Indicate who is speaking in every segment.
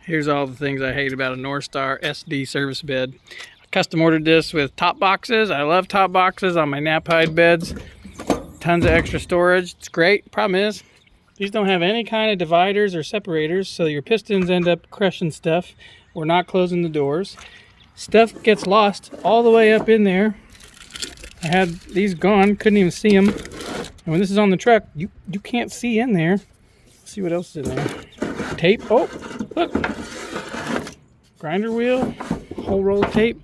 Speaker 1: Here's all the things I hate about a Norstar SC service bed. I custom ordered this with top boxes. I love top boxes on my nap hide beds. Tons of extra storage. It's great. Problem is, these don't have any kind of dividers or separators, so your pistons end up crushing stuff or not closing the doors. Stuff gets lost all the way up in there. I had these gone, couldn't even see them. And when this is on the truck, you can't see in there. Let's see what else is in there. Tape. Oh, look. Grinder wheel. Whole roll of tape.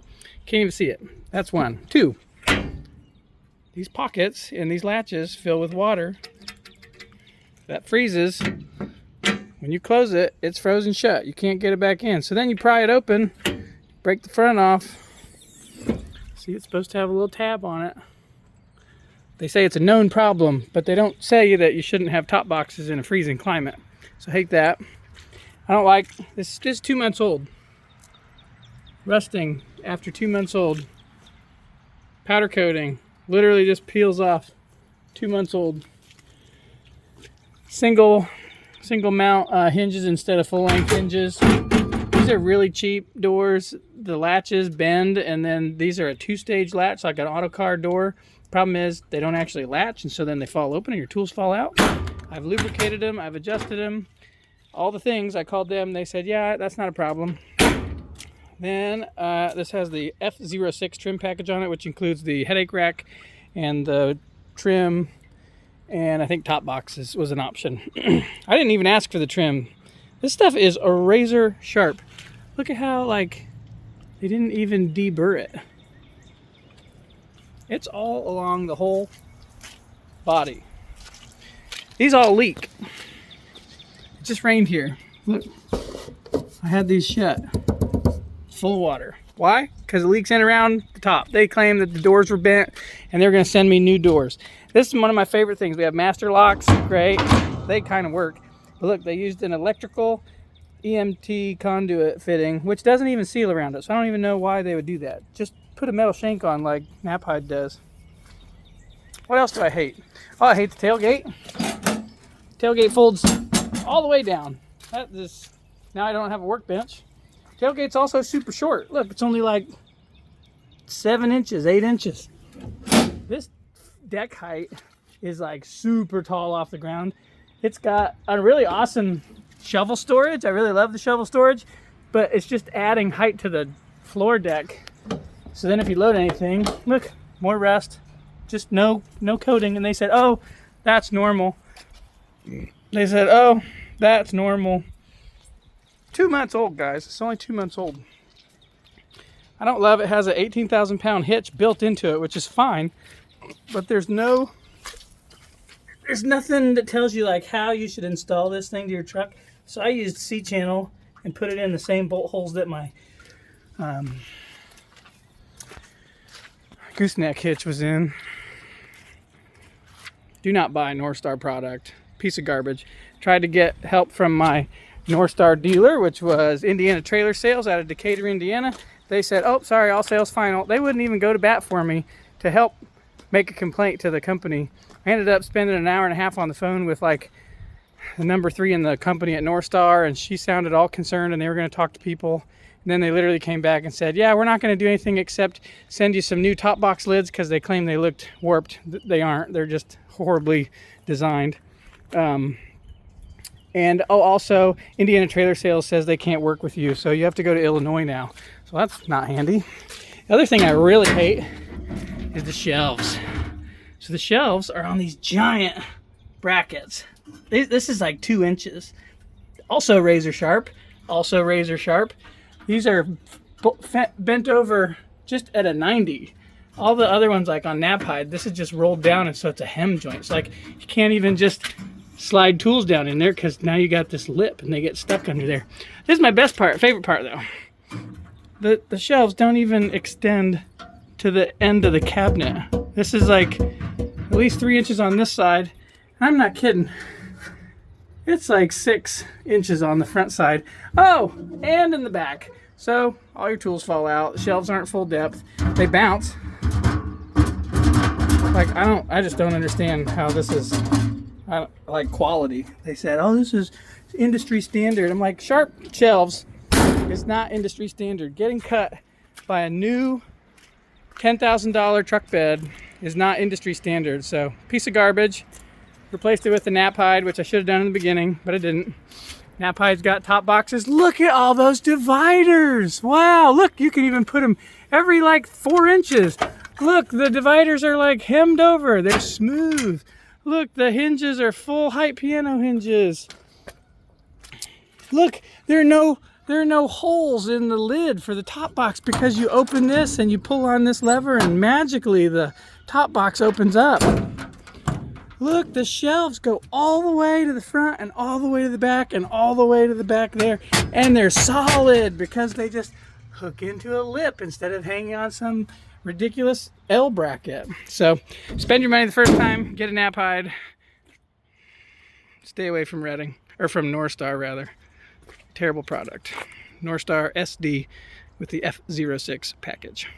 Speaker 1: Can't even see it. That's one. Two. These pockets and these latches fill with water. That freezes. When you close it, it's frozen shut. You can't get it back in. So then you pry it open, break the front off. See, it's supposed to have a little tab on it. They say it's a known problem, but they don't say that you shouldn't have top boxes in a freezing climate. So I hate that. I don't like this. Is 2 months old. Rusting after 2 months old. Powder coating literally just peels off. 2 months old. Single mount hinges instead of full length hinges. These are really cheap doors. The latches bend, and then these are a 2-stage latch, like an auto car door. Problem is they don't actually latch, and so then they fall open and your tools fall out. I've lubricated them, I've adjusted them, all the things. I called them, they said, yeah, that's not a problem. Then this has the F06 trim package on it, which includes the headache rack and the trim, and I think top boxes was an option. I didn't even ask for the trim. This stuff is a razor sharp. Look at how, like, they didn't even deburr it. It's all along the whole body. These all leak. It just rained here. Look, I had these shut, full of water. Why? Because it leaks in around the top. They claim that the doors were bent and they're going to send me new doors. This is one of my favorite things. We have master locks, great. They kind of work. But look, they used an electrical EMT conduit fitting, which doesn't even seal around it. So I don't even know why they would do that. Just put a metal shank on like nap hide does. What else do I hate? Oh, I hate the tailgate. Tailgate folds all the way down. Now I don't have a workbench. Tailgate's also super short. Look, it's only like 7 inches, 8 inches. This deck height is like super tall off the ground. It's got a really awesome shovel storage. I really love the shovel storage, but it's just adding height to the floor deck. So then if you load anything, look, more rust, just no coating. And they said, oh, that's normal. They said, oh, that's normal. 2 months old, guys. It's only 2 months old. I don't love it. It has an 18,000 pound hitch built into it, which is fine, but there's nothing that tells you like how you should install this thing to your truck. So I used C-channel and put it in the same bolt holes that my gooseneck hitch was in. Do not buy a Norstar product. Piece of garbage. Tried to get help from my Norstar dealer, which was Indiana Trailer Sales out of Decatur, Indiana. They said, oh, sorry, all sales final. They wouldn't even go to bat for me to help make a complaint to the company. I ended up spending an hour and a half on the phone with like the number 3 in the company at Norstar, and she sounded all concerned and they were going to talk to people. And then they literally came back and said, yeah, we're not going to do anything except send you some new top box lids because they claim they looked warped. They aren't. They're just horribly designed. And also, Indiana Trailer Sales says they can't work with you, so you have to go to Illinois now. So that's not handy. The other thing I really hate is the shelves. So the shelves are on these giant brackets. This is like 2 inches. Also razor sharp. Also razor sharp. These are bent over just at a 90. All the other ones, like on nap hide, this is just rolled down, and so it's a hem joint. It's like you can't even just slide tools down in there because now you got this lip and they get stuck under there. This is my favorite part though. The shelves don't even extend to the end of the cabinet. This is like at least 3 inches on this side. I'm not kidding. It's like 6 inches on the front side. Oh, and in the back. So all your tools fall out. The shelves aren't full depth. They bounce. Like I just don't understand how this is like quality. They said, oh, this is industry standard. I'm like, sharp shelves is not industry standard. Getting cut by a new $10,000 truck bed is not industry standard. So, piece of garbage. Replaced it with the nap hide, which I should have done in the beginning, but I didn't. Nap hide's got top boxes. Look at all those dividers. Wow, look, you can even put them every like 4 inches. Look, the dividers are like hemmed over. They're smooth. Look, the hinges are full height piano hinges. Look, there are no holes in the lid for the top box because you open this and you pull on this lever and magically the top box opens up. Look, the shelves go all the way to the front and all the way to the back and all the way to the back there. And they're solid because they just hook into a lip instead of hanging on some ridiculous L bracket. So spend your money the first time, get a nap hide. Stay away from Redding, or from Norstar rather. Terrible product. Norstar SC with the F06 package.